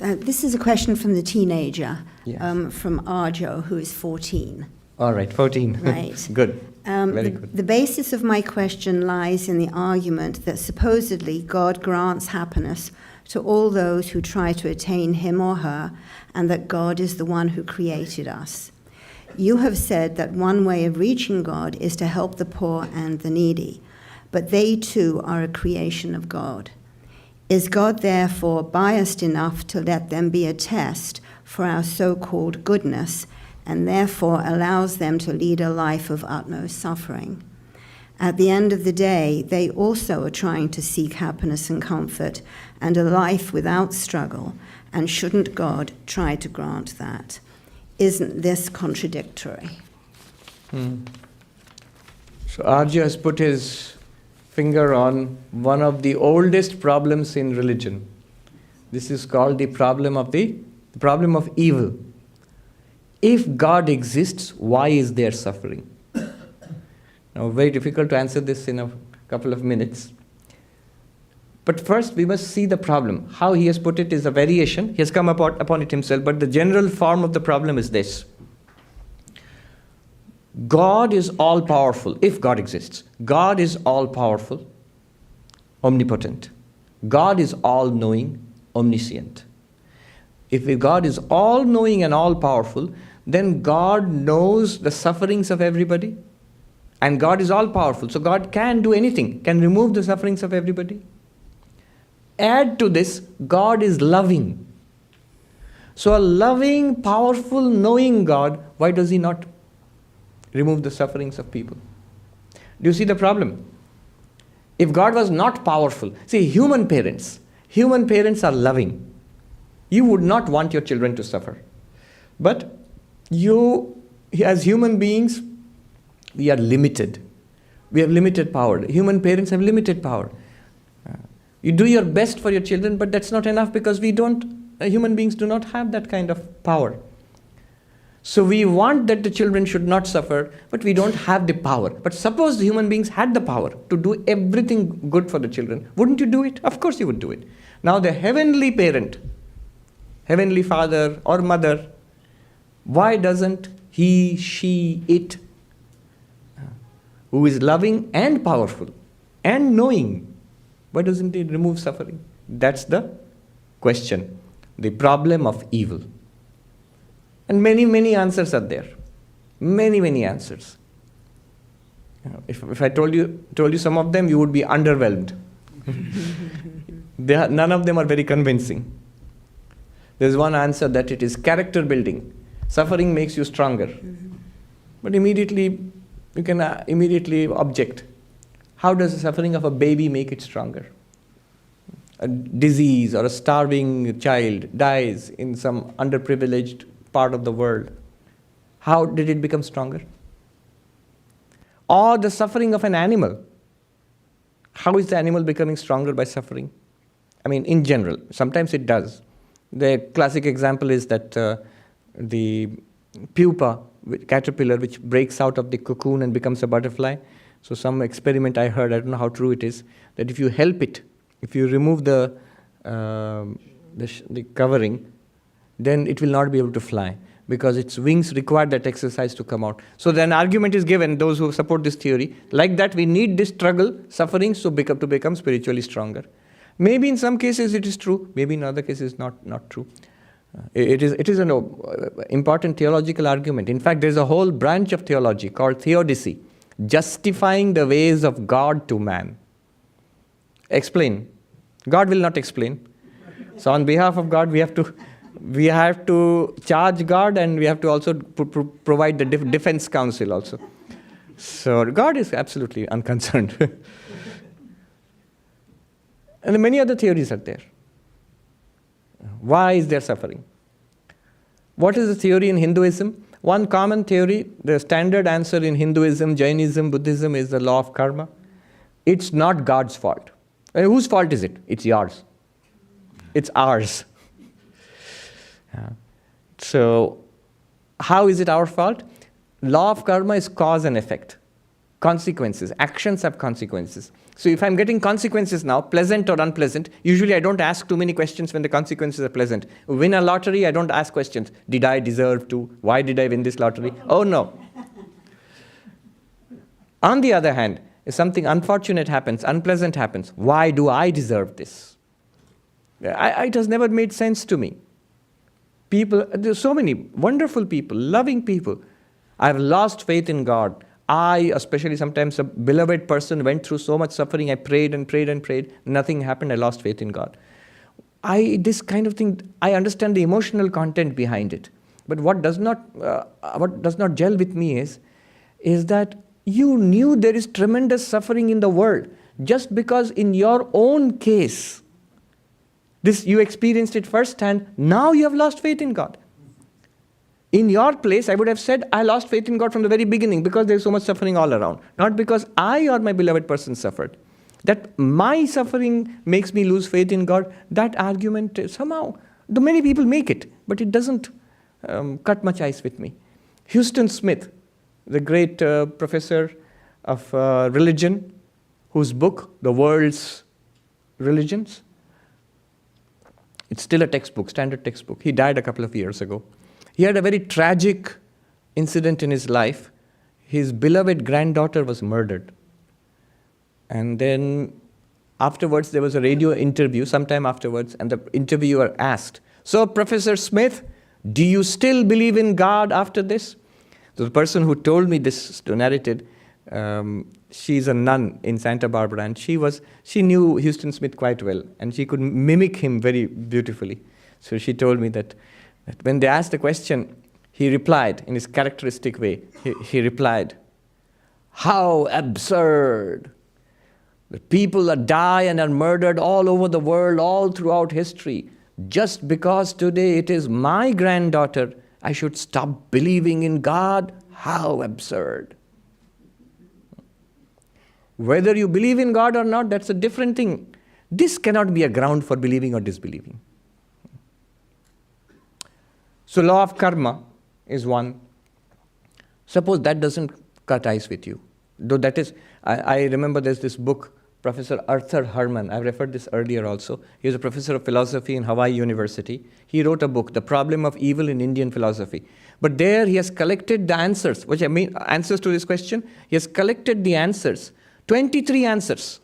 This is a question from the teenager, Yes. from Arjo, who is 14. All right, 14. Right. Good. Very The, good. the basis of my question lies in the argument that supposedly God grants happiness to all those who try to attain him or her, and that God is the one who created us. You have said that one way of reaching God is to help the poor and the needy, but they too are a creation of God. Is God therefore biased enough to let them be a test for our so-called goodness, and therefore allows them to lead a life of utmost suffering? At the end of the day, they also are trying to seek happiness and comfort and a life without struggle, and shouldn't God try to grant that? Isn't this contradictory? So Arjya has put his finger on one of the oldest problems in religion. This is called the problem of evil. If God exists, why is there suffering? Now, very difficult to answer this in a couple of minutes. But first, we must see the problem. How he has put it is a variation. He has come upon it himself, but the general form of the problem is this. God is all-powerful, if God exists. God is all-powerful, omnipotent. God is all-knowing, omniscient. If God is all-knowing and all-powerful, then God knows the sufferings of everybody. And God is all-powerful, so God can do anything, can remove the sufferings of everybody. Add to this, God is loving. So a loving, powerful, knowing God, why does he not remove the sufferings of people? Do you see the problem? If God was not powerful, see, human parents are loving. You would not want your children to suffer. But you, as human beings, we are limited. We have limited power. Human parents have limited power. You do your best for your children, but that's not enough because human beings do not have that kind of power. So we want that the children should not suffer, but we don't have the power. But suppose the human beings had the power to do everything good for the children, wouldn't you do it? Of course you would do it. Now the heavenly parent, heavenly father or mother, why doesn't he, she, it, who is loving and powerful and knowing, why doesn't it remove suffering? That's the question, the problem of evil. And many, many answers are there. Many, many answers. If I told you some of them, you would be underwhelmed. None of them are very convincing. There's one answer that it is character building. Suffering makes you stronger. But you can immediately object. How does the suffering of a baby make it stronger? A disease or a starving child dies in some underprivileged part of the world. How did it become stronger? Or the suffering of an animal. How is the animal becoming stronger by suffering? I mean, in general, sometimes it does. The classic example is that the pupa, caterpillar, which breaks out of the cocoon and becomes a butterfly. So some experiment I heard, I don't know how true it is, that if you help it, if you remove the covering, then it will not be able to fly because its wings require that exercise to come out. So then argument is given, those who support this theory, like that we need this struggle, suffering, to become spiritually stronger. Maybe in some cases it is true, maybe in other cases not true. It is an important theological argument. In fact, there's a whole branch of theology called theodicy, justifying the ways of God to man. Explain. God will not explain. So on behalf of God, we have to charge God, and we have to also provide the defense counsel also. So God is absolutely unconcerned. And many other theories are there. Why is there suffering? What is the theory in Hinduism? One common theory, the standard answer in Hinduism, Jainism, Buddhism is the law of karma. It's not God's fault. And whose fault is it? It's yours. It's ours. So, how is it our fault? Law of karma is cause and effect. consequences. Actions have consequences. So if I'm getting consequences now, pleasant or unpleasant, usually I don't ask too many questions when the consequences are pleasant. Win a lottery, I don't ask questions. Did I deserve to? Why did I win this lottery? Oh no. On the other hand, if something unfortunate happens, unpleasant happens, why do I deserve this? It has never made sense to me. People, there's so many wonderful people, loving people. I've lost faith in God. I, especially sometimes a beloved person, went through so much suffering. I prayed and prayed and prayed. Nothing happened. I lost faith in God. This kind of thing, I understand the emotional content behind it. But what does not gel with me is that you knew there is tremendous suffering in the world. Just because in your own case, you experienced it firsthand, now you have lost faith in God. In your place, I would have said, I lost faith in God from the very beginning because there's so much suffering all around. Not because I or my beloved person suffered. That my suffering makes me lose faith in God, that argument somehow, many people make it, but it doesn't cut much ice with me. Houston Smith, the great professor of religion, whose book, The World's Religions, it's still a textbook, standard textbook. He died a couple of years ago. He had a very tragic incident in his life. His beloved granddaughter was murdered. And then afterwards, there was a radio interview, sometime afterwards, and the interviewer asked, "So, Professor Smith, do you still believe in God after this?" So the person who told me this, narrated, she's a nun in Santa Barbara, and she knew Houston Smith quite well, and she could mimic him very beautifully. So she told me that when they asked the question, he replied in his characteristic way. He replied, "How absurd! The people that die and are murdered all over the world, all throughout history. Just because today it is my granddaughter, I should stop believing in God? How absurd!" Whether you believe in God or not, that's a different thing. This cannot be a ground for believing or disbelieving. So law of karma is one. Suppose that doesn't cut ice with you. Though that is, I remember there's this book, Professor Arthur Herman. I've referred this earlier also. He was a professor of philosophy in Hawaii University. He wrote a book, The Problem of Evil in Indian Philosophy. But there he has collected the answers, which I mean answers to this question. He has collected the answers, 23 answers.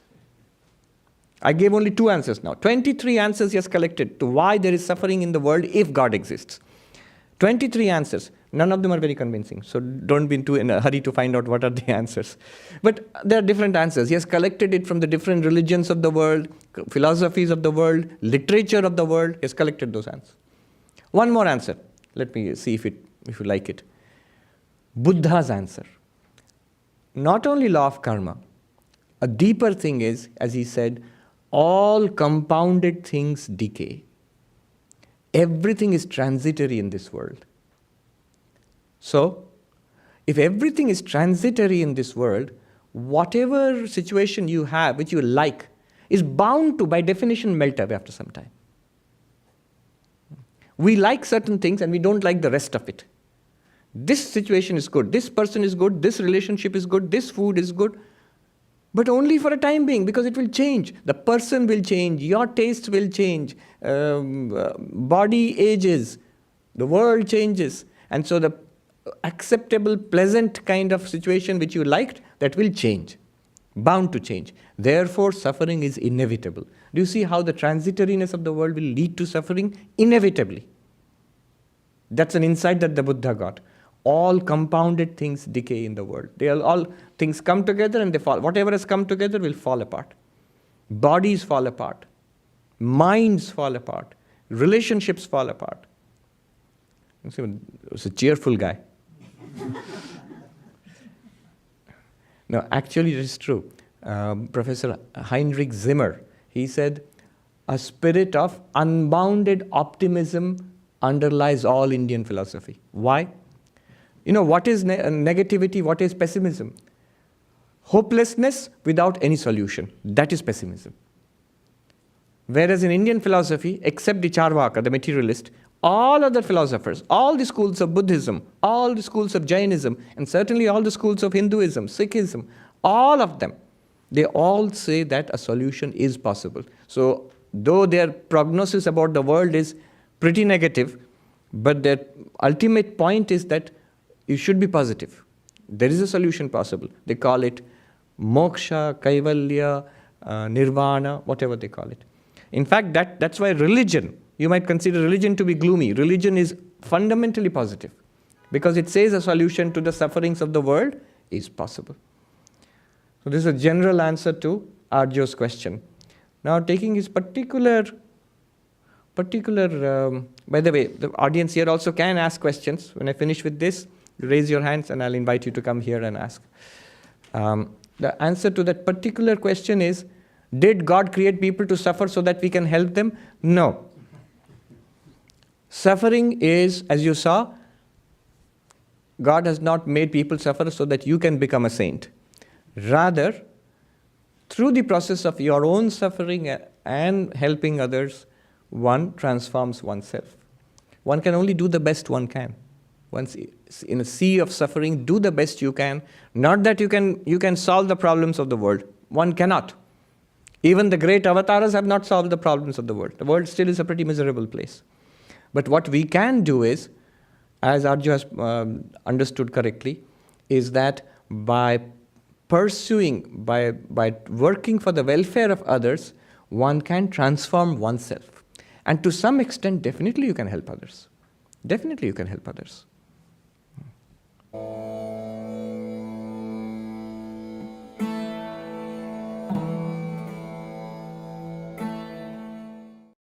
I gave only 2 answers now. 23 answers he has collected to why there is suffering in the world if God exists. 23 answers. None of them are very convincing. So don't be in a hurry to find out what are the answers. But there are different answers. He has collected it from the different religions of the world, philosophies of the world, literature of the world. He has collected those answers. One more answer. Let me see if you like it. Buddha's answer. Not only law of karma. A deeper thing is, as he said, all compounded things decay. Everything is transitory in this world. So, if everything is transitory in this world, whatever situation you have, which you like, is bound to, by definition, melt away after some time. We like certain things and we don't like the rest of it. This situation is good, this person is good, this relationship is good, this food is good, but only for a time being, because it will change. The person will change, your tastes will change, body ages, the world changes. And so the acceptable, pleasant kind of situation which you liked, that will change, bound to change. Therefore, suffering is inevitable. Do you see how the transitoriness of the world will lead to suffering? Inevitably. That's an insight that the Buddha got. All compounded things decay in the world. All things come together and they fall. Whatever has come together will fall apart. Bodies fall apart. Minds fall apart. Relationships fall apart. It's a cheerful guy. No, actually it is true. Professor Heinrich Zimmer, he said, a spirit of unbounded optimism underlies all Indian philosophy. Why? You know, what is negativity? What is pessimism? Hopelessness without any solution. That is pessimism. Whereas in Indian philosophy, except the Charvaka, the materialist, all other philosophers, all the schools of Buddhism, all the schools of Jainism, and certainly all the schools of Hinduism, Sikhism, All of them, they all say that a solution is possible. So, though their prognosis about the world is pretty negative, but their ultimate point is that you should be positive. There is a solution possible. They call it moksha, kaivalya, nirvana, whatever they call it. In fact, that's why religion, you might consider religion to be gloomy. Religion is fundamentally positive because it says a solution to the sufferings of the world is possible. So this is a general answer to Arjo's question. Now taking his particular, by the way, the audience here also can ask questions. When I finish with this, you raise your hands and I'll invite you to come here and ask. The answer to that particular question is, did God create people to suffer so that we can help them? No. Suffering is, as you saw, God has not made people suffer so that you can become a saint. Rather, through the process of your own suffering and helping others, one transforms oneself. One can only do the best one can. Once in a sea of suffering, do the best you can. Not that you can solve the problems of the world. One cannot. Even the great avatars have not solved the problems of the world. The world still is a pretty miserable place. But what we can do is, as Arju has understood correctly, is that by pursuing, by working for the welfare of others, one can transform oneself. And to some extent, definitely you can help others. Definitely you can help others.